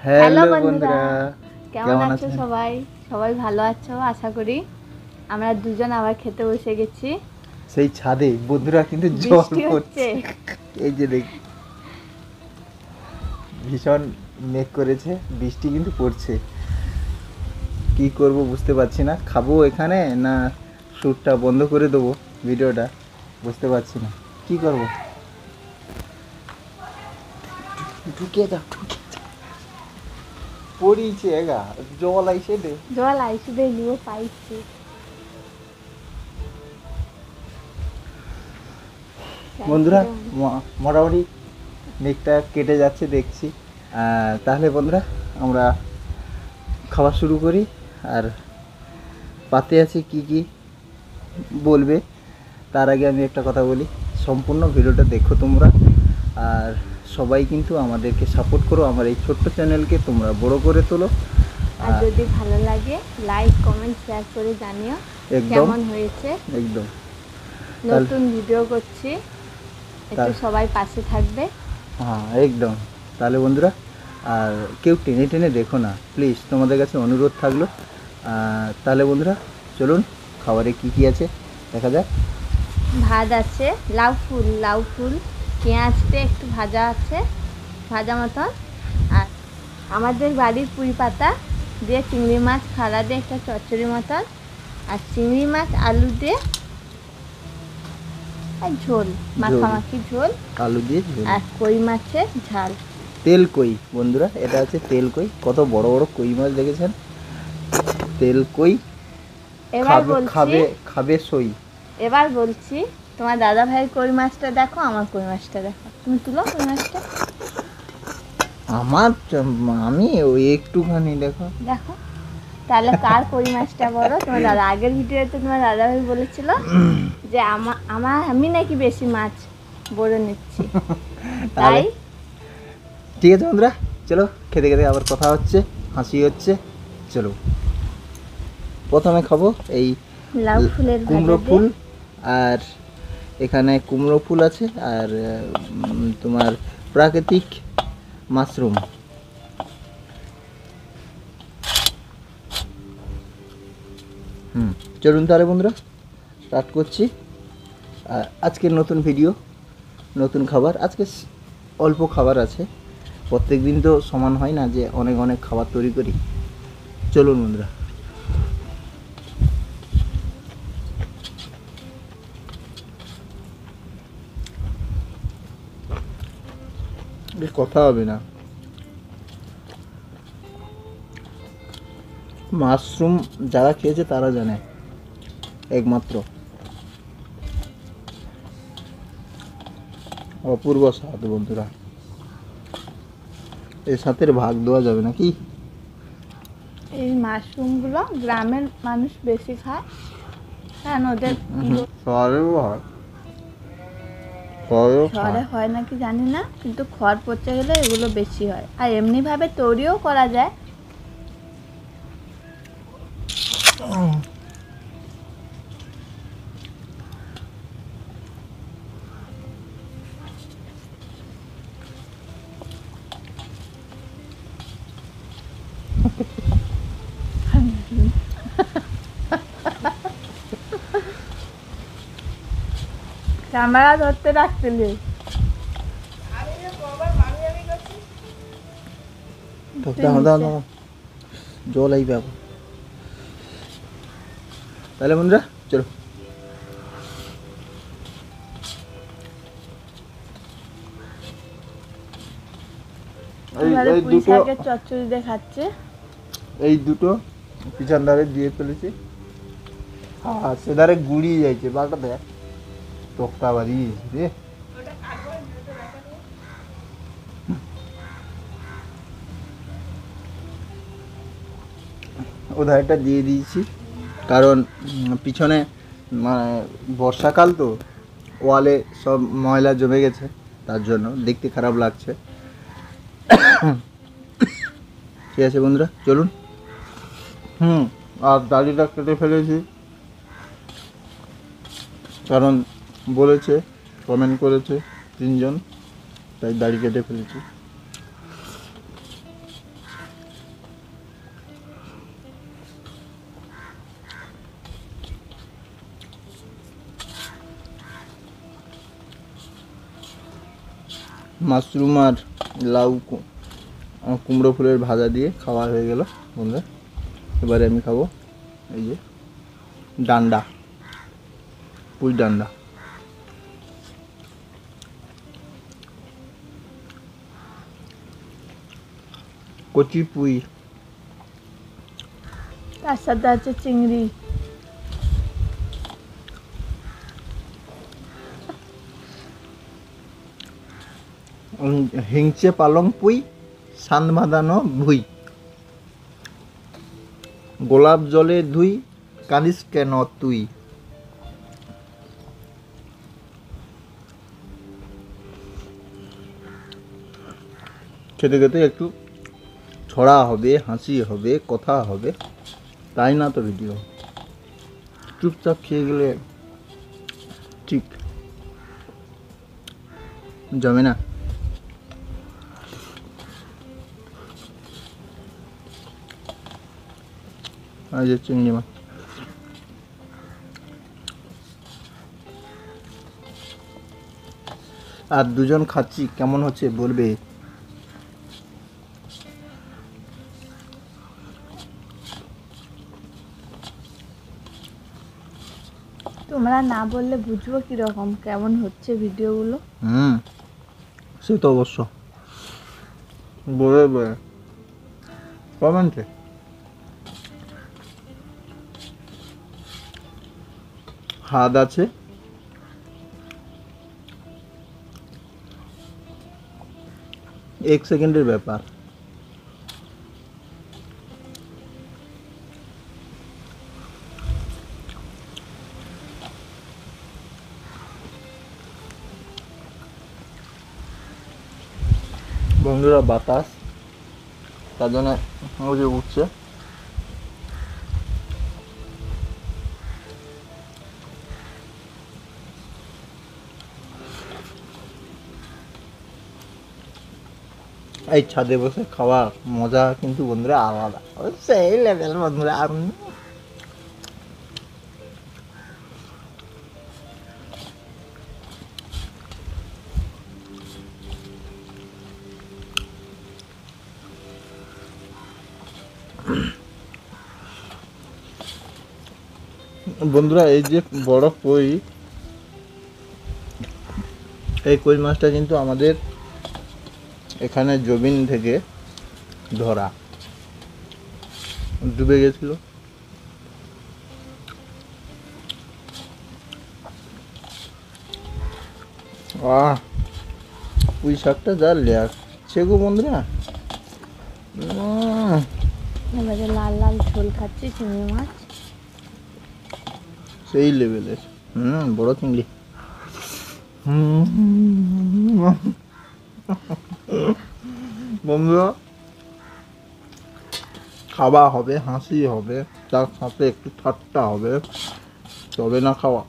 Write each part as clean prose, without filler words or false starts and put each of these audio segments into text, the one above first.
Hello বন্ধুরা, কেমন আছো সবাই? সবাই ভালো আছো আশা করি। আমরা দুজন আবার খেতে বসে গেছি। সেই ছাদে বন্ধুরা কিন্তু জল বৃষ্টি পড়ছে। হচ্ছে। এই যে দেখ, ভীষণ মেঘ করেছে, বৃষ্টি কিন্তু পড়ছে। কি করব বুঝতে পারছি না, খাবো এখানে না শ্যুটটা বন্ধ করে দেবো, ভিডিওটা বুঝতে পারছি না কি করব। ঢুকে যা, পড়িছে এগা, জল আইসে দে, জল আইসে দে নিয়ে পাইছি। বন্ধুরা মোটামুটি মেঘটা কেটে যাচ্ছে দেখছি। তাহলে বন্ধুরা আমরা খাওয়া শুরু করি। আর পাতে আছে কি কি বলবে, তার আগে আমি একটা কথা বলি, সম্পূর্ণ ভিডিওটা দেখো তোমরা। আর সবাই কিন্তু আমাদেরকে সাপোর্ট করো, আমার এই ছোট্ট চ্যানেলকে তোমরা বড় করে তোলো। আর যদি ভালো লাগে লাইক কমেন্ট শেয়ার করে জানিও কেমন হয়েছে। একদম নতুন ভিডিও করছি, একটু সবাই পাশে থাকবে। হ্যাঁ একদম। তাহলে বন্ধুরা আর কেউ টেনে টেনে দেখো না প্লিজ, তোমাদের কাছে অনুরোধ থাকলো। তাহলে বন্ধুরা চলুন, খাবারে কি কি আছে দেখা যাক। ভাত আছে, লাউ ফুল পেঁয়াজতে একটু ভাজা আছে, ভাজা মতন। আর আমাদের বাড়ির পুঁই পাতা দিয়ে চিংড়ি মাছ খাড়া দিয়ে একটা চচ্চড়ি মতন। আর চিংড়ি মাছ আলু দিয়ে আর ঝোল, মাখামাখি ঝোল, আলু দিয়ে ঝোল। আর কই মাছের ঝাল। তেল কই বন্ধুরা, এটা আছে তেল কই, কত বড় বড় কই মাছ দেখেছেন, তেল কই। এবার খাবে বলছি, খাবে সই। এবার বলছি তোমার দাদা ভাইয়ের কই মাছটা দেখো, আমার কই মাছটা দেখো। তুমি তুলো কই মাছটা। আমি ওই একটুখানি দেখো দেখো তাহলে কার কই মাছটা বড়। তোমার দাদা আগের ভিডিওতে তোমার দাদা ভাই বলেছিল যে আমি নাকি বেশি মাছ বড় নিচ্ছি, তাই। ঠিক আছে বন্ধুরা, চলো খেতে খেতে আবার কথা হচ্ছে, হাসি হচ্ছে। চলো প্রথমে খাবো এই লাউ ফুলের কুমড়ো ফুল। আর এখানে কুমড়ো ফুল আছে, আর তোমার প্রাকৃতিক মাশরুম। চলুন তাহলে বন্ধুরা স্টার্ট করছি। আজকের নতুন ভিডিও, নতুন খাবার। আজকে অল্প খাবার আছে, প্রত্যেক দিন তো সমান হয় না যে অনেক অনেক খাবার তৈরি করি। চলুন বন্ধুরা। কথা হবে না, মাশরুম যারা খেয়েছে তারা জানে একমাত্র, অপূর্ব স্বাদ বন্ধুরা। এর সাথে ভাগ দেওয়া যাবে নাকি। এই মাশরুমগুলো গ্রামের মানুষ বেশি খায়, কারণ ওদের শহরে হয় নাকি জানি না, কিন্তু খড় পচে গেলে এগুলো বেশি হয়। আর এমনিভাবে তৈরিও করা যায়। ক্যামেরা ধরতে রাখছিলি জল আইবে। তাহলে বন্ধুরা চলো। চচ্চড়ি দিয়ে খাচ্ছে। এই দুটো পিছন ধারে দিয়ে ফেলেছি, আর সেধারে গুড়িয়ে যাইছে বাটা দেখ, তোক্তা বাড়িয়ে রে। ওধারটা দিয়ে দিয়েছি, কারণ পিছনে মানে বর্ষাকাল তো, ওয়ালে সব ময়লা জমে গেছে, তার জন্য দেখতে খারাপ লাগছে। ঠিক আছে বন্ধুরা চলুন। আর দাড়িটা কেটে ফেলেছি, কারণ বলেছে, কমেন্ট করেছে 3 জন, তাই দাড়ি কেটে ফেলেছি। মাশরুম আর লাউ কুমড়ো ফুলের ভাজা দিয়ে খাওয়া হয়ে গেল বন্ধুরা। এবারে আমি খাবো এই যে ডান্ডা, পুঁই ডান্ডা। কচি পুঁই, তার সাথে আছে চিংড়ি। হিংচে পালং পুঁই, সান বাঁধানো ভুই, গোলাপ জলে ধুই, কাঁদিস কেন তুই। খেতে খেতে একটু ছড়া হবে, হাসি হবে, কথা হবে, তাই না তো ভিডিও। চুপচাপ খেয়ে গেলে ঠিক জমে না। আর যে চিংড়ি মাছ, আর দুজন খাচ্ছি, কেমন হচ্ছে বলবে। তোমরা না বললে বুঝবো কিরকম কেমন হচ্ছে ভিডিওগুলো। সে তো অবশ্য বলবে কমেন্টে। হাত আছে, এক সেকেন্ডের ব্যাপার। বন্ধুরা বাতাস তার জন্য ওই যে উঠছে। এই ছাদে বসে খাওয়া মজা কিন্তু বন্ধুরা আলাদা, সেই লেভেল বন্ধুরা। আর বন্ধুরা এই যে বড় কই, এই কই মাছটা কিন্তু আমাদের এখানে জমিন থেকে ধরা, ডুবে গেছিল। পুঁই শাকটা যা লাগছে গো বন্ধুরা। এবারে লাল লাল ঝোল খাচ্ছি চিংড়ি মাছ। সেই লেভেলের বড় চিংড়ি। বন্ধুরা খাওয়া হবে, হাসি হবে, তার সাথে একটু ঠাট্টা হবে, তবে না খাওয়া।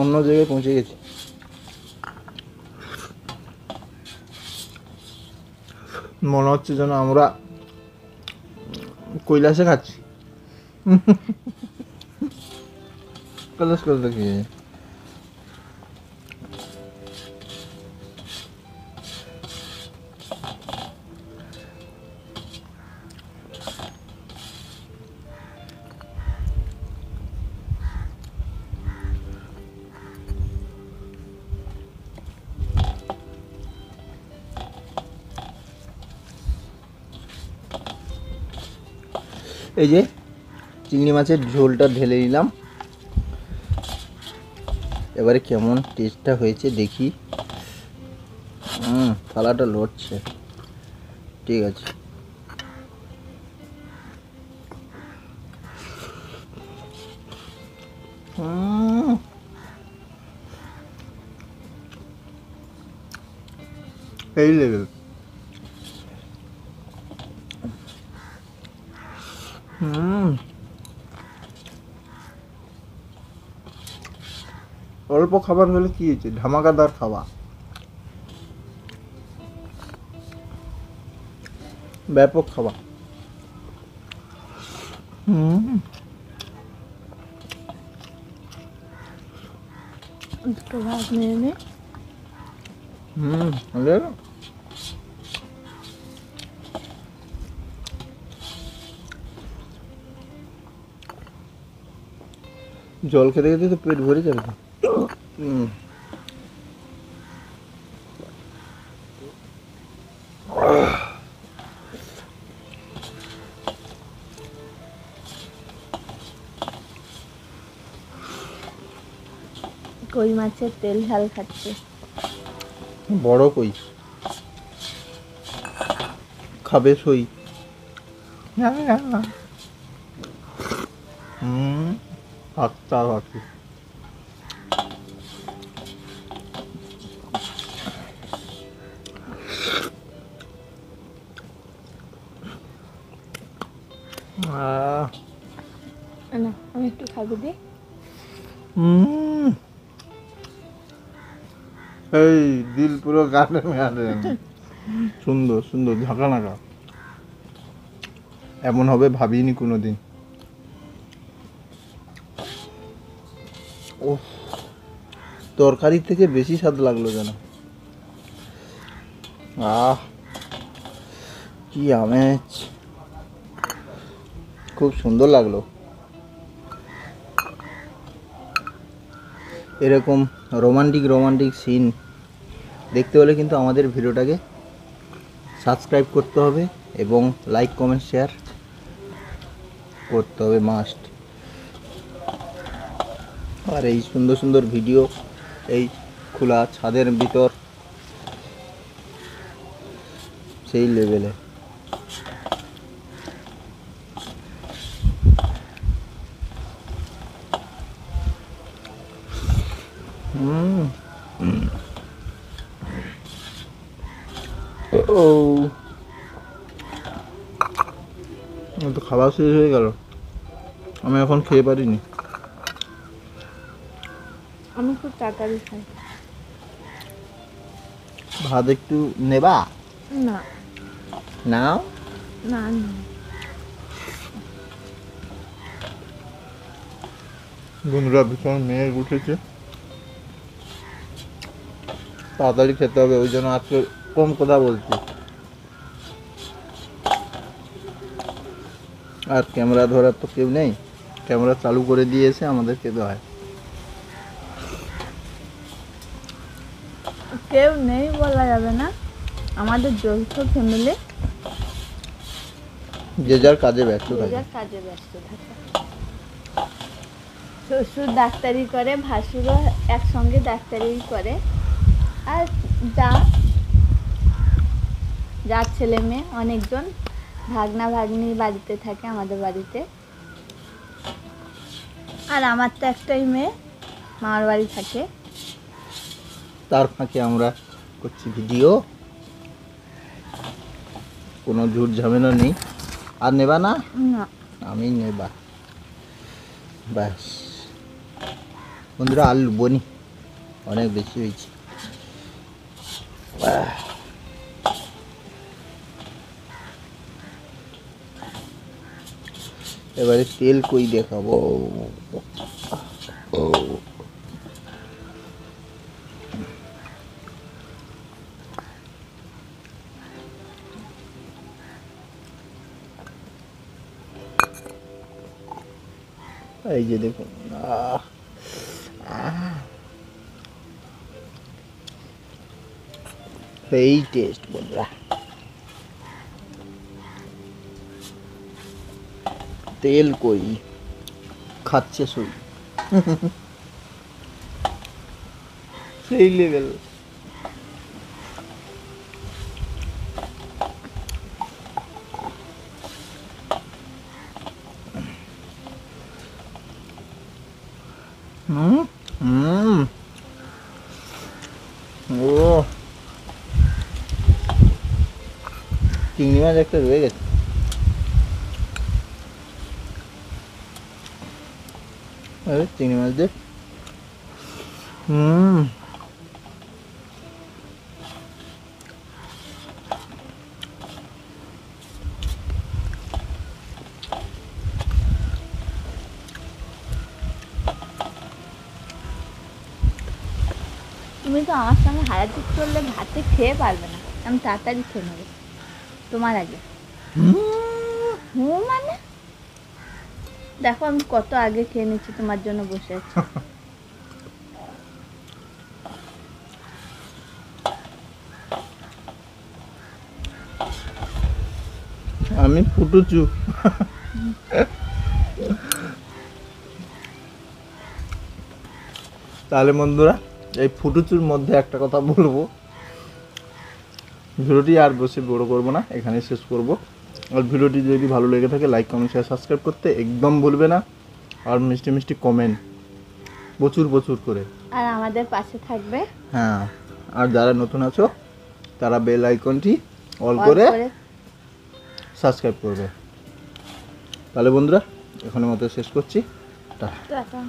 অন্য জায়গায় পৌঁছে গেছি। মনে হচ্ছে যেন আমরা কৈলাসে খাচ্ছি। কৈলাস করতে কি এই যে চিংড়ি মাছের ঝোলটা ঢেলে নিলাম। এবারে কেমন টেস্টটা হয়েছে দেখি। থালাটা লড়ছে, ঠিক আছে। এই লেভেল। অল্প খাবার হলে কি হয়েছে, ধামাকাদার খাওয়া। ব্যাপক খাওয়া। হুম দুটো ভাত নিয়ে নে। হুম আরে জল খেতে খেতে তো পেট ভরে যাবে তো। হুম কই মাছের তেল ঝাল খাচ্ছে। বড় কই খাবে সই। হুম আচ্ছা আচ্ছা না আমি একটু খাবি দি। হুম এই দিল পুরো গানে গানে সুন্দর সুন্দর ঝাঁকা নাকা এমন হবে ভাবিনি কোনোদিন। ও তরকারি থেকে বেশি স্বাদ লাগলো যেন। আহ কি আমেজ, খুব সুন্দর লাগলো। এরকম রোমান্টিক রোমান্টিক সিন দেখতে হলে কিন্তু আমাদের ভিডিওটাকে সাবস্ক্রাইব করতে হবে এবং লাইক কমেন্ট শেয়ার করতে হবে মাস্ট। আর এই সুন্দর সুন্দর ভিডিও এই খোলা ছাদের ভিতর সেই লেভেলে। ও তো খাবার শেষ হয়ে গেল, আমি এখন খেয়ে পারিনি। আমি খুব তাড়াতাড়ি খাই। ভাত একটু নেবা? না নাও। না না বন্ধুরা ভীষণ মেঘ উঠেছে, তাড়াতাড়ি খেতে হবে, ওই জন্য আজকে কম কথা বলছি। আর ক্যামেরা ধরার তো কেউ নেই, ক্যামেরা চালু করে দিয়েছে, আমাদের খেতে হয়। কেউ নেই বলা যাবে না, আমাদের যৌথ ফ্যামিলি, যে যার কাজে ব্যস্ত যে থাকে। যার কাজে ব্যস্ত থাকে। শ্বশুর ডাক্তারি করে, ভাসুরও একসঙ্গে ডাক্তারি করে, আর যার ছেলে মেয়ে অনেকজন, ভাগনা ভাগ্নি বাড়িতে থাকে আমাদের বাড়িতে। আর আমার তো একটাই মেয়ে, মামার বাড়ি থাকে। তার ফাঁকে আমরা করছি ভিডিও, কোনো ঝুট ঝামেলা নেই। আর নেবা না? না আমি নেবা, ব্যাস। বন্ধুরা আলু বনি অনেক বেশি হয়েছে। এবারে তেল কই দেখাবো। এই যে দেখুন, এই টেস্ট বন্ধুরা, তেল কই খাচ্ছে সই সেই লেভেল। হুম হুম ও চিংড়ি মাছ একটা রয়ে গেছে। আরে চিংড়ি মাছ দে। হুম তুমি তো আমার সঙ্গে হারাহারি করলে ভাতে খেয়ে পারবে না, আমি তাড়াতাড়ি খেয়ে নেবো তোমার আগে। মানে দেখো আমি কত আগে খেয়ে নিচ্ছি, তোমার জন্য বসে আছি। আমি ফুটুচু। তাহলে বন্ধুরা এই ফুটুচুর মধ্যে একটা কথা বলবো, ভিডিওটি আর বেশি বড় করব না, এখানে শেষ করব। আর ভিডিওটি যদি ভালো লেগে থাকে লাইক কমেন্ট শেয়ার সাবস্ক্রাইব করতে একদম ভুলবে না। আর মিষ্টি মিষ্টি কমেন্ট প্রচুর প্রচুর করে, আর আমাদের পাশে থাকবে। হ্যাঁ, আর যারা নতুন আছো তারা বেল আইকনটি অল অল করে করে সাবস্ক্রাইব করবে। তাহলে বন্ধুরা এখনের মতো শেষ করছি। টাটা। টাটা।